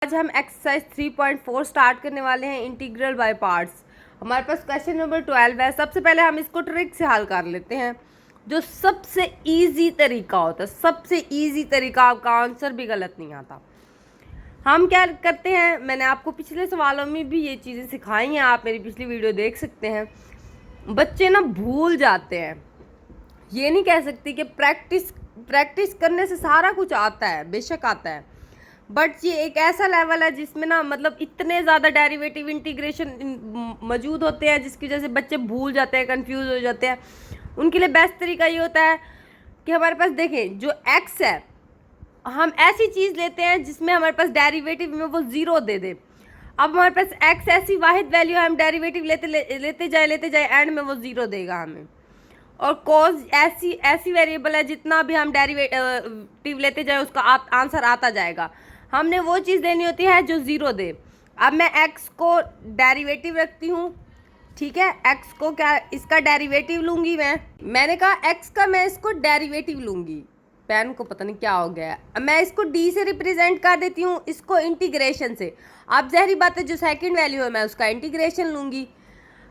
आज हम exercise 3.4 start करने वाले हैं, इंटीग्रल बाय पार्ट्स। हमारे पास क्वेश्चन नंबर 12 है। सबसे पहले हम इसको ट्रिक से हल कर लेते हैं, जो सबसे इजी तरीका होता है। सबसे इजी तरीका, आपका आंसर भी गलत नहीं आता। हम क्या करते हैं, मैंने आपको पिछले सवालों में भी ये चीज़ें सिखाई हैं, आप मेरी पिछली वीडियो देख सकते हैं। बच्चे ना भूल जाते हैं। ये नहीं कह सकती कि प्रैक्टिस करने से सारा कुछ आता है, बेशक आता है, बट ये एक ऐसा लेवल है जिसमें ना मतलब इतने ज़्यादा डेरिवेटिव इंटीग्रेशन मौजूद होते हैं जिसकी वजह से बच्चे भूल जाते हैं, कंफ्यूज हो जाते हैं। उनके लिए बेस्ट तरीका ये होता है कि हमारे पास देखें, जो एक्स है, हम ऐसी चीज़ लेते हैं जिसमें हमारे पास डेरिवेटिव में वो ज़ीरो दे दे। अब हमारे पास एक्स ऐसी वाहिद वैल्यू है, हम डेरिवेटिव लेते जाए एंड में वो ज़ीरो देगा हमें। और कॉज ऐसी वेरिएबल है, जितना भी हम डेरिवेटिव लेते जाए उसका आंसर आता जाएगा। हमने वो चीज़ लेनी होती है जो ज़ीरो दे। अब मैं x को डेरिवेटिव रखती हूँ, ठीक है। x को क्या, इसका डेरिवेटिव लूँगी मैंने कहा x का मैं इसको डेरिवेटिव लूँगी। पेन को पता नहीं क्या हो गया है। मैं इसको d से रिप्रेजेंट कर देती हूँ, इसको इंटीग्रेशन से। अब जहरी बात है, जो सेकंड वैल्यू है मैं उसका इंटीग्रेशन लूँगी।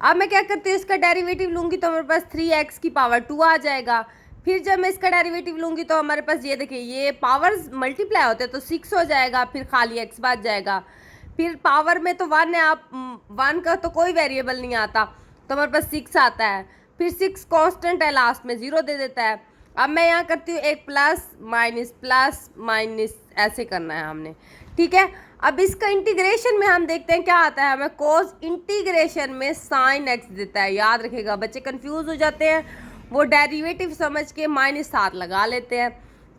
अब मैं क्या करती हूँ, इसका डेरिवेटिव लूँगी तो हमारे पास 3x की पावर 2 आ जाएगा। फिर जब मैं इसका डेरिवेटिव लूँगी तो हमारे पास ये देखिए, ये पावर्स मल्टीप्लाई होते हैं तो 6 हो जाएगा, फिर खाली x बच जाएगा। फिर पावर में तो 1 है, आप 1 का तो कोई वेरिएबल नहीं आता, तो हमारे पास 6 आता है। फिर 6 कांस्टेंट है, लास्ट में 0 दे देता है। अब मैं यहाँ करती हूँ एक प्लस माइनस ऐसे करना है हमने, ठीक है। अब इसका इंटीग्रेशन में हम देखते हैं क्या आता है, हमें कोस इंटीग्रेशन में साइन एक्स देता है। याद रखिएगा, बच्चे कंफ्यूज हो जाते हैं, वो डेरिवेटिव समझ के -7 लगा लेते हैं,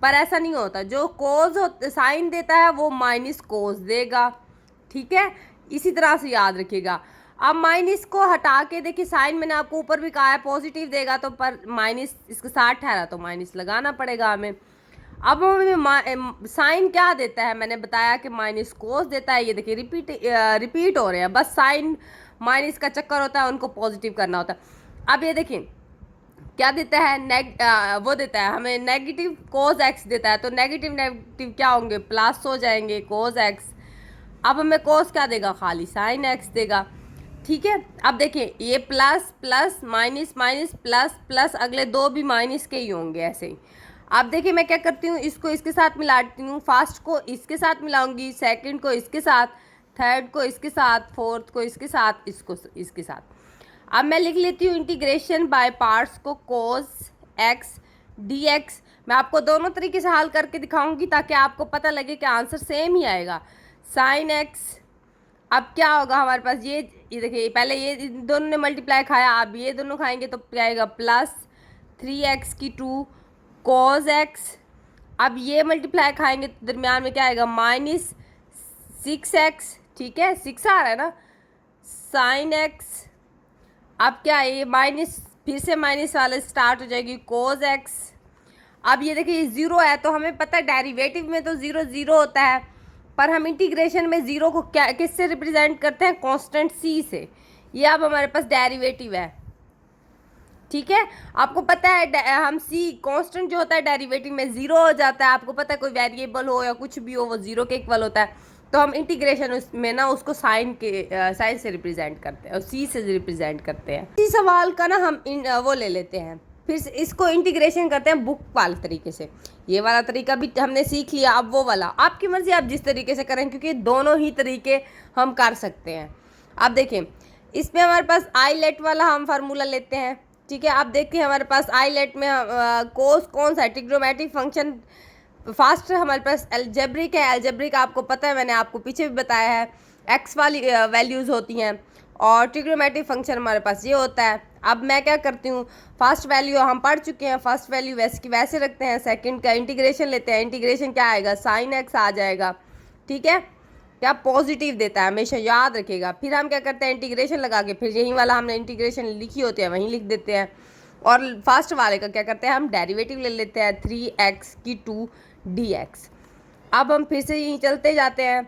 पर ऐसा नहीं होता। जो कोस साइन देता है वो माइनस कोस देगा, ठीक है। इसी तरह से याद रखिएगा। अब माइनस को हटा के देखिए, साइन मैंने आपको ऊपर भी कहा है पॉजिटिव देगा, तो पर माइनस इसके साथ ठहरा तो माइनस लगाना पड़ेगा हमें। अब हमें साइन क्या देता है, मैंने बताया कि माइनस कोस देता है। ये देखिए रिपीट हो रहे हैं, बस साइन माइनस का चक्कर होता है, उनको पॉजिटिव करना होता है। अब ये देखिए क्या देता है, वो देता है हमें नेगेटिव कोस एक्स देता है, तो नेगेटिव क्या होंगे, प्लस हो जाएंगे कोस एक्स। अब हमें कोस क्या देगा, खाली साइन एक्स देगा, ठीक है। अब देखिए, ये प्लस माइनस प्लस प्लस, अगले दो भी माइनस के ही होंगे ऐसे ही। अब देखिए मैं क्या करती हूँ, इसको इसके साथ मिलाती हूँ। फर्स्ट को इसके साथ मिलाऊंगी, सेकंड को इसके साथ, थर्ड को इसके साथ, फोर्थ को इसके साथ, इसको इसके साथ। अब मैं लिख लेती हूँ इंटीग्रेशन बाय पार्ट्स को, कोस एक्स डी एक्स। मैं आपको दोनों तरीके से हल करके दिखाऊंगी ताकि आपको पता लगे कि आंसर सेम ही आएगा। साइन एक्स, अब क्या होगा हमारे पास, ये देखिए, पहले ये दोनों ने मल्टीप्लाई खाया, अब ये दोनों खाएंगे तो क्या आएगा, प्लस 3x की 2 कोस एक्स। अब ये मल्टीप्लाई खाएंगे तो दरमियान में क्या आएगा, -6x, ठीक है, 6 आ रहा है ना, साइन एक्स। अब क्या है, ये माइनस, फिर से माइनस वाला स्टार्ट हो जाएगी, कोस एक्स। अब ये देखिए 0 है, तो हमें पता है डेरिवेटिव में तो 0 0 होता है, पर हम इंटीग्रेशन में 0 को क्या किससे रिप्रेजेंट करते हैं, कांस्टेंट c से। ये अब हमारे पास डेरिवेटिव है, ठीक है। आपको पता है हम c कांस्टेंट जो होता है डेरिवेटिव में 0 हो जाता है। आपको पता है कोई वेरिएबल हो या कुछ भी हो, वो 0 के इक्वल होता है, तो हम इंटीग्रेशन उसमें ना उसको साइन से रिप्रेजेंट करते हैं और c से रिप्रेजेंट करते हैं। इसी सवाल का ना हम वो ले लेते हैं, फिर इसको इंटीग्रेशन करते हैं बुक वाले तरीके से। ये वाला तरीका भी हमने सीख लिया, अब वो वाला आपकी मर्जी, आप जिस तरीके से करें, क्योंकि दोनों ही तरीके हम कर सकते हैं। अब देखें, इसमें हमारे पास आईलेट वाला हम फार्मूला लेते हैं, ठीक है। अब देखिए हमारे पास आईलेट में कोस कौन सा है, ट्रिग्नोमेट्रिक फंक्शन। फास्ट हमारे पास एल्जेब्रिक है। एल्जेब्रिक आपको पता है, मैंने आपको पीछे भी बताया है, एक्स वाली वैल्यूज़ होती हैं, और ट्रिग्नोमेट्रिक फंक्शन हमारे पास ये होता है। अब मैं क्या करती हूँ, फर्स्ट वैल्यू हम पढ़ चुके हैं, फर्स्ट वैल्यू वैसे की वैसे रखते हैं, सेकंड का इंटीग्रेशन लेते हैं। इंटीग्रेशन क्या आएगा, साइन एक्स आ जाएगा, ठीक है। क्या पॉजिटिव देता है, हमेशा याद रखिएगा। फिर हम क्या करते हैं, इंटीग्रेशन लगा के फिर यही वाला हमने इंटीग्रेशन लिखी होती है वहीं लिख देते हैं, और फर्स्ट वाले का क्या करते हैं, हम डेरिवेटिव ले लेते हैं 3x की 2 dx। अब हम फिर से यहीं चलते जाते हैं।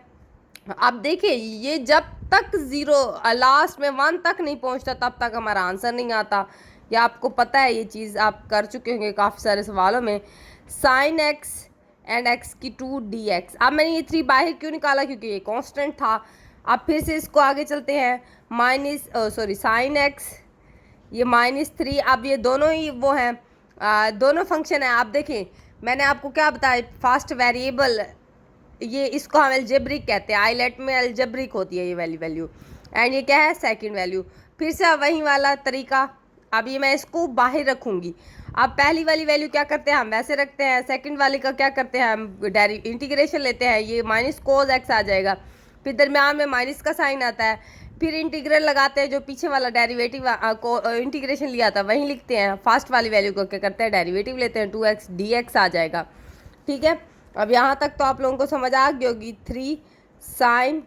अब देखिए, ये जब तक 0 लास्ट में 1 तक नहीं पहुंचता तब तक हमारा आंसर नहीं आता। या आपको पता है, ये चीज़ आप कर चुके होंगे काफ़ी सारे सवालों में। साइन एक्स एंड x की 2 dx। अब मैंने ये 3 बाहर क्यों निकाला, क्योंकि ये कांस्टेंट था। अब फिर से इसको आगे चलते हैं, साइन x, ये -3। अब ये दोनों ही वो हैं, दोनों फंक्शन हैं। आप देखें मैंने आपको क्या बताया, फास्ट वेरिएबल, ये इसको हम अलजेब्रिक कहते हैं, आईलेट में अलजेब्रिक होती है ये वाली वैल्यू, एंड ये क्या है सेकंड वैल्यू। फिर से वही वाला तरीका, अब ये मैं इसको बाहर रखूँगी। अब पहली वाली वैल्यू क्या करते हैं हम वैसे रखते हैं, सेकंड वाली का क्या करते हैं हम इंटीग्रेशन लेते हैं, ये माइनस कोस एक्स आ जाएगा, फिर दरम्यान में माइनस का साइन आता है, फिर इंटीग्रल लगाते हैं, जो पीछे वाला डेरिवेटिव को इंटीग्रेशन लिया था वहीं लिखते हैं, फास्ट वाली वैल्यू को क्या करते हैं डेरिवेटिव लेते हैं, 2x dx आ जाएगा। ठीक है, अब यहाँ तक तो आप लोगों को समझ आ गई होगी। 3 sin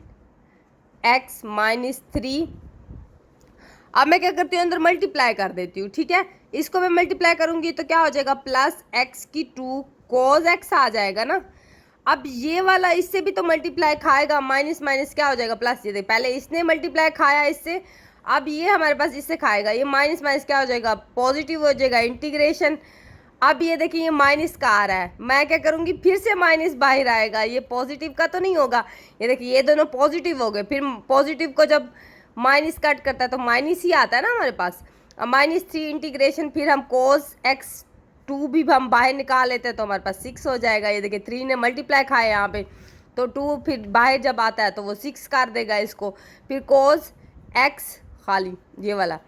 x -3। अब मैं क्या करती हूँ अंदर मल्टीप्लाई कर देती हूँ। ठीक है, इसको मैं मल्टीप्लाई करूँगी तो क्या हो जाएगा, प्लस x की 2 cos x आ जाएगा ना। अब ये वाला इससे भी तो मल्टीप्लाई खाएगा, माइनस माइनस क्या हो जाएगा प्लस। ये देख पहले इसने मल्टीप्लाई खाया इससे, अब ये हमारे पास इससे खाएगा, ये माइनस माइनस क्या हो जाएगा पॉजिटिव हो जाएगा, इंटीग्रेशन। अब ये देखिए ये माइनस का आ रहा है, मैं क्या करूँगी फिर से माइनस बाहर आएगा, ये पॉजिटिव का तो नहीं होगा। ये देखिए ये दोनों पॉजिटिव हो गए, फिर पॉजिटिव को जब माइनस कट करता है तो माइनस ही आता है ना हमारे पास। अब -3 इंटीग्रेशन, फिर हम कोस एक्स 2 भी हम बाहर निकाल लेते हैं तो हमारे पास 6 हो जाएगा। ये देखिए 3 ने मल्टीप्लाई खाया यहाँ पे, तो 2 फिर बाहर जब आता है तो वो 6 कर देगा इसको, फिर कोस एक्स खाली ये वाला।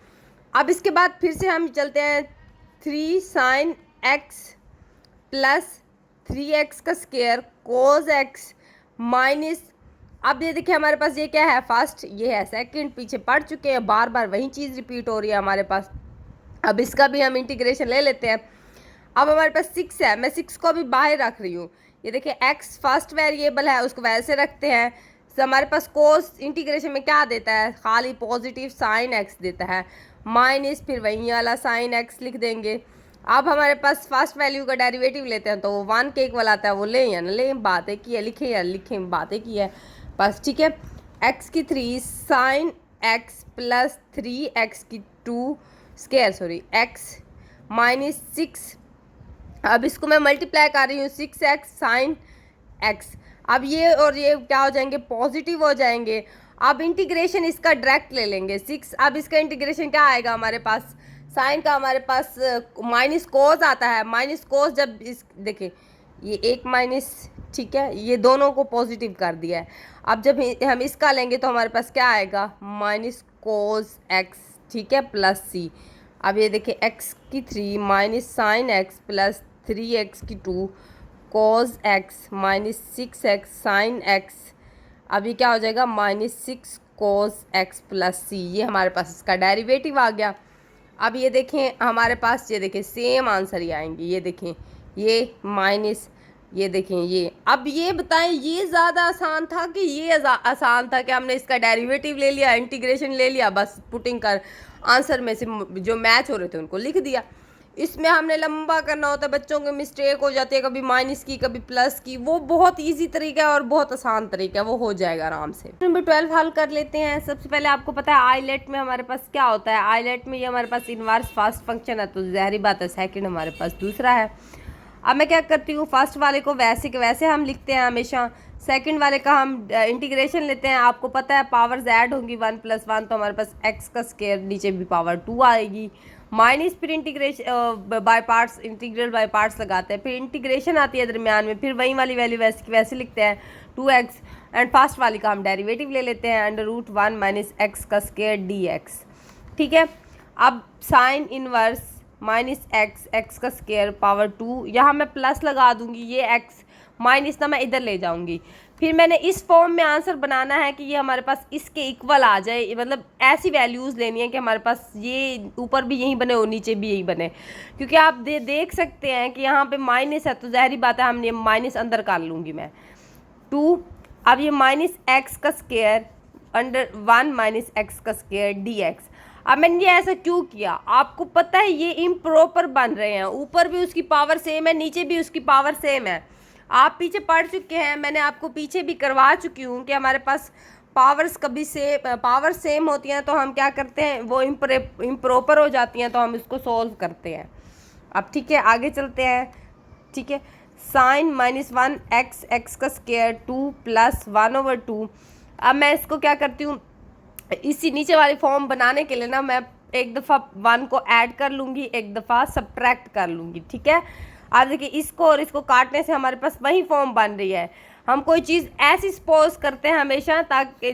अब इसके बाद फिर से हम चलते हैं 3 sin x प्लस 3x का स्क्वायर कोस एक्स माइनस। अब ये देखिए हमारे पास ये क्या है फर्स्ट, ये है सेकंड, पीछे पढ़ चुके हैं, बार बार वही चीज़ रिपीट हो रही है हमारे पास। अब इसका भी हम इंटीग्रेशन ले लेते हैं। अब हमारे पास 6 है, मैं 6 को भी बाहर रख रही हूँ। ये देखिए x फर्स्ट वेरिएबल है उसको वैसे रखते हैं, तो हमारे पास कोस इंटीग्रेशन में क्या देता है, खाली पॉजिटिव साइन x देता है, माइनस फिर वही वाला साइन x लिख देंगे। अब हमारे पास फर्स्ट वैल्यू का डेरिवेटिव लेते हैं तो वो 1 के इक्वल आता है, वो ले या ना ले बातें की है, लिखे या लिखे बातें की है बस। ठीक है, x की 3 साइन x प्लस 3x की 2 स्क्वायर x -6। अब इसको मैं मल्टीप्लाई कर रही हूँ 6x साइन x। अब ये और ये क्या हो जाएंगे पॉजिटिव हो जाएंगे। अब इंटीग्रेशन इसका डायरेक्ट ले लेंगे 6। अब इसका इंटीग्रेशन क्या आएगा हमारे पास, साइन का हमारे पास माइनस कोस आता है, माइनस कोस जब इस देखिए ये एक माइनस, ठीक है, ये दोनों को पॉजिटिव कर दिया है। अब जब हम इसका लेंगे तो हमारे पास क्या आएगा माइनस कोस एक्स, ठीक है, प्लस सी। अब ये देखिए x की 3 minus sine x plus 3x की 2 cos x minus 6x sine x. अब ये क्या हो जाएगा -6 कोस एक्स प्लस सी, ये हमारे पास इसका डेरिवेटिव आ गया। अब ये देखें हमारे पास, ये देखें सेम आंसर ही आएंगे, ये देखें ये माइनस, ये देखें ये। अब ये बताएं ये ज़्यादा आसान था कि ये आसान था कि हमने इसका डेरिवेटिव ले लिया, इंटीग्रेशन ले लिया, बस पुटिंग कर आंसर में से जो मैच हो रहे थे उनको लिख दिया। इसमें हमने लंबा करना होता है, बच्चों के मिस्टेक हो जाती है, कभी माइनस की कभी प्लस की। वो बहुत इजी तरीका है और बहुत आसान तरीका है, वो हो जाएगा आराम से। नंबर 12 हल कर लेते हैं। सबसे पहले आपको पता है आईलेट में हमारे पास क्या होता है, आईलेट में ये हमारे पास इनवर्स फास्ट फंक्शन है, तो ज़ाहिर बात है सेकंड हमारे पास दूसरा है। अब मैं क्या करती हूँ फर्स्ट वाले को वैसे के वैसे हम लिखते हैं हमेशा, सेकंड वाले का हम इंटीग्रेशन लेते हैं। आपको पता है पावर्स ऐड होंगी 1 + 1, तो हमारे पास x का स्क्वायर नीचे भी पावर 2 आएगी, माइनस फिर integration by parts, integral by parts लगाते हैं, फिर इंटीग्रेशन आती है दरमियान में, फिर वही वाली वैल्यू वैसे की वैसे लिखते हैं 2x, एंड फर्स्ट वाली का हम डेरिवेटिव ले लेते हैं √1 - x का स्क्वायर dx। ठीक है, अब साइन इनवर्स -x का स्क्वायर पावर 2, यहाँ मैं प्लस लगा दूंगी, ये x माइनस ना मैं इधर ले जाऊंगी। फिर मैंने इस फॉर्म में आंसर बनाना है कि ये हमारे पास इसके इक्वल आ जाए, मतलब ऐसी वैल्यूज़ लेनी है कि हमारे पास ये ऊपर भी यही बने और नीचे भी यही बने, क्योंकि आप देख सकते हैं कि यहाँ पे माइनस है, तो ज़ाहिर बात है हमने माइनस अंदर कर लूँगी मैं 2। अब ये -x का स्क्वायर √1 - x का स्क्वायर dx। अब मैंने ये ऐसा क्यों किया, आपको पता है ये इम्प्रॉपर बन रहे हैं, ऊपर भी उसकी पावर सेम है, नीचे भी उसकी पावर सेम है। आप पीछे पढ़ चुके हैं, मैंने आपको पीछे भी करवा चुकी हूँ कि हमारे पास पावर्स कभी पावर सेम होती हैं तो हम क्या करते हैं, वो इम्प्रॉपर हो जाती हैं तो हम इसको सोल्व करते हैं। अब ठीक है आगे चलते हैं। ठीक है, साइन -1 एक्स एक्स का स्क्वायर 2 प्लस 1/2। अब मैं इसको क्या करती हूँ, इसी नीचे वाली फॉर्म बनाने के लिए ना मैं एक दफ़ा 1 को ऐड कर लूँगी, एक दफ़ा सब्ट्रैक्ट कर लूँगी, ठीक है। अब देखिए इसको और इसको काटने से हमारे पास वही फॉर्म बन रही है। हम कोई चीज़ ऐसी सपोज करते हैं हमेशा, ताकि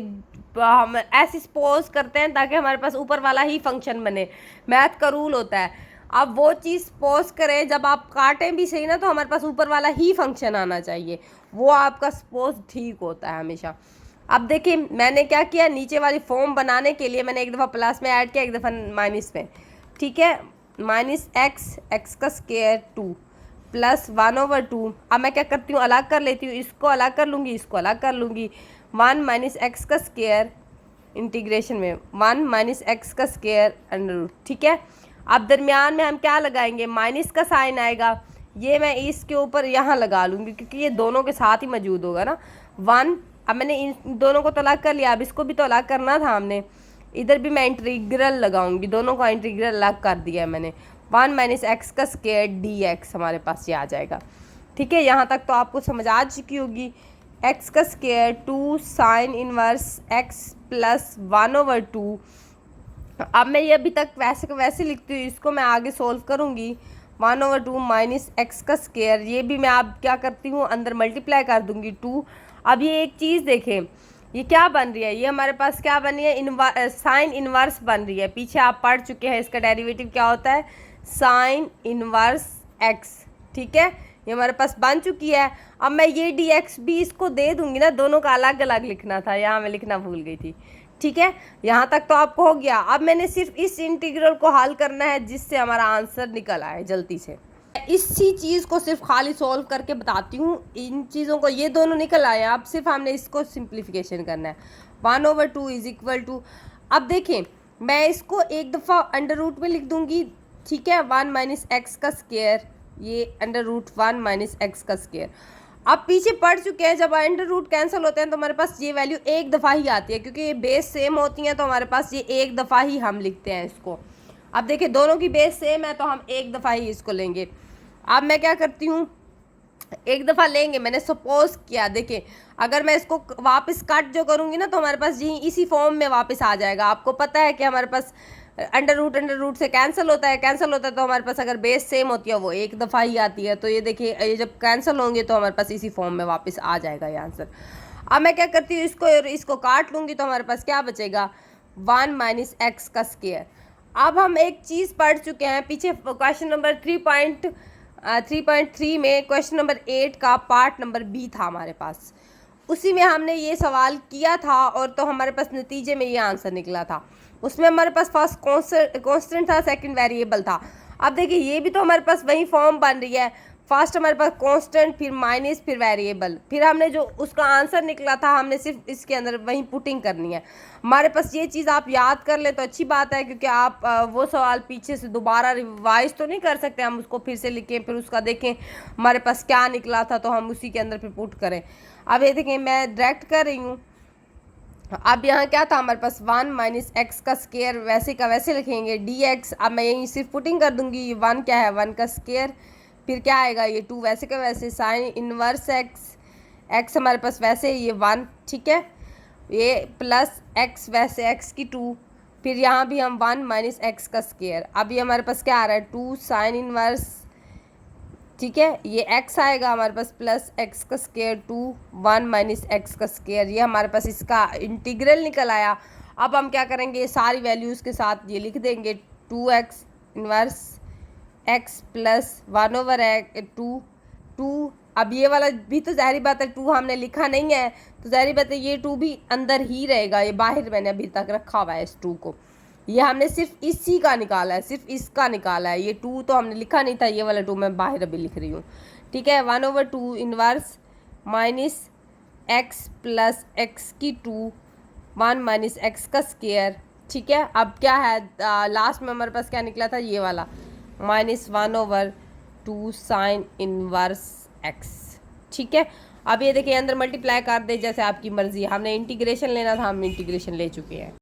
हम ऐसी सपोज करते हैं ताकि हमारे पास ऊपर वाला ही फंक्शन बने। मैथ का रूल होता है, अब वो चीज़ सपोज करें जब आप काटें भी सही ना तो हमारे पास ऊपर वाला ही फंक्शन आना चाहिए, वो आपका सपोज ठीक होता है हमेशा। अब देखिए मैंने क्या किया, नीचे वाली फॉर्म बनाने के लिए मैंने एक दफ़ा प्लस में ऐड किया, एक दफ़ा माइनस में, ठीक है। -x एक्स का स्क्वायर 2 प्लस 1/2। अब मैं क्या करती हूँ, अलग कर लेती हूँ, इसको अलग कर लूँगी, इसको अलग कर लूँगी। 1 - x का स्क्वायर इंटीग्रेशन में 1 - x का स्क्वायर √, ठीक है। अब दरमियान में हम क्या लगाएंगे, माइनस का साइन आएगा, ये मैं इसके ऊपर यहाँ लगा लूँगी क्योंकि ये दोनों के साथ ही मौजूद होगा ना 1। अब मैंने इन दोनों को तो अलग कर लिया, अब इसको भी तो अलग करना था हमने, इधर भी मैं इंटीग्रल लगाऊंगी, दोनों का इंटीग्रल अलग कर दिया है मैंने। 1 - x का स्क्वायर dx हमारे पास ये आ जाएगा, ठीक है। यहाँ तक तो आपको समझ आ चुकी होगी। x का square 2 sine inverse x plus 1/2। अब मैं ये अभी तक वैसे को वैसे लिखती हूँ, इसको मैं आगे सोल्व करूँगी। 1/2 माइनस एक्स का स्क्वायर, ये भी मैं आप क्या करती हूँ अंदर मल्टीप्लाई कर दूँगी 2। अब ये एक चीज़ देखें, ये क्या बन रही है, ये हमारे पास क्या बन रही है, साइन इनवर्स बन रही है। पीछे आप पढ़ चुके हैं इसका डेरिवेटिव क्या होता है, साइन इनवर्स एक्स, ठीक है। ये हमारे पास बन चुकी है। अब मैं ये dx भी इसको दे दूंगी ना, दोनों का अलग अलग लिखना था, यहाँ मैं लिखना भूल गई थी, ठीक है। यहाँ तक तो आपको हो गया। अब मैंने सिर्फ इस इंटीग्रल को हल करना है जिससे हमारा आंसर निकल आए जल्दी से। इसी चीज़ को सिर्फ खाली सॉल्व करके बताती हूँ, इन चीज़ों को ये दोनों निकल आए, अब सिर्फ हमने इसको सिंप्लीफिकेशन करना है। 1/2 इज इक्वल टू, अब देखें मैं इसको एक दफ़ा अंडर रूट में लिख दूंगी, ठीक है। 1 - x का स्क्वायर, ये √1 - x का स्क्वायर। अब पीछे पढ़ चुके हैं जब अंडर रूट कैंसिल होते हैं तो हमारे पास ये वैल्यू एक दफ़ा ही आती है, क्योंकि ये बेस सेम होती हैं तो हमारे पास ये एक दफ़ा ही हम लिखते हैं इसको। अब देखिए दोनों की बेस सेम है तो हम एक दफ़ा ही इसको लेंगे। अब मैं क्या करती हूँ, एक दफ़ा लेंगे, मैंने सपोज किया, देखिए अगर मैं इसको वापस कट जो करूँगी ना तो हमारे पास यही इसी फॉर्म में वापस आ जाएगा। आपको पता है कि हमारे पास अंडर रूट से कैंसिल होता है तो हमारे पास अगर बेस सेम होती है वो एक दफ़ा ही आती है। तो ये देखिए ये जब कैंसिल होंगे तो हमारे पास इसी फॉर्म में वापस आ जाएगा ये आंसर। अब मैं क्या करती हूँ, इसको काट लूँगी तो हमारे पास क्या बचेगा, 1 - x का स्क्वायर। अब हम एक चीज़ पढ़ चुके हैं पीछे, क्वेश्चन नंबर 3.3 में क्वेश्चन नंबर 8 का पार्ट नंबर बी था हमारे पास, उसी में हमने ये सवाल किया था और तो हमारे पास नतीजे में ये आंसर निकला था। उसमें हमारे पास फर्स्ट कांस्टेंट था, सेकंड वेरिएबल था। अब देखिए ये भी तो हमारे पास वही फॉर्म बन रही है, फर्स्ट हमारे पास कांस्टेंट, फिर माइनस, फिर वेरिएबल, फिर हमने जो उसका आंसर निकला था हमने सिर्फ इसके अंदर वही पुटिंग करनी है। हमारे पास ये चीज़ आप याद कर ले तो अच्छी बात है, क्योंकि आप वो सवाल पीछे से दोबारा रिवाइज तो नहीं कर सकते, हम उसको फिर से लिखें फिर उसका देखें हमारे पास क्या निकला था तो हम उसी के अंदर फिर पुट करें। अब ये देखें मैं डायरेक्ट कर रही हूँ। अब यहाँ क्या था हमारे पास, 1 - x का स्क्वायर, वैसे का वैसे लिखेंगे dx। अब मैं यहीं सिर्फ पुटिंग कर दूंगी, ये 1 क्या है, 1 का स्क्वायर, फिर क्या आएगा ये 2 वैसे का वैसे, साइन इनवर्स x हमारे पास वैसे ये 1, ठीक है, ये प्लस x वैसे x की 2, फिर यहाँ भी हम 1 - x का स्क्वायर। अब ये हमारे पास क्या आ रहा है, 2 साइन इनवर्स, ठीक है, ये x आएगा हमारे पास प्लस x का स्क्वायर 2 1 - x का स्क्वायर, ये हमारे पास इसका इंटीग्रल निकल आया। अब हम क्या करेंगे, सारी वैल्यूज़ के साथ ये लिख देंगे, 2x इनवर्स x प्लस 1/2। अब ये वाला भी तो ज़ाहिर बात है 2 हमने लिखा नहीं है तो ज़ाहिर बात है ये 2 भी अंदर ही रहेगा, ये बाहर मैंने अभी तक रखा हुआ है इस 2 को, ये हमने सिर्फ इसी का निकाला है, सिर्फ इसका निकाला है, ये 2 तो हमने लिखा नहीं था, ये वाला 2 मैं बाहर अभी लिख रही हूँ, ठीक है। 1/2 inverse minus x plus x की 2 1 - x का स्क्वायर, ठीक है। अब क्या है लास्ट में हमारे पास क्या निकला था, ये वाला -1/2 साइन इनवर्स x, ठीक है। अब ये देखिए अंदर मल्टीप्लाई कर दे जैसे आपकी मर्जी, हमने इंटीग्रेशन लेना था, हम इंटीग्रेशन ले चुके हैं।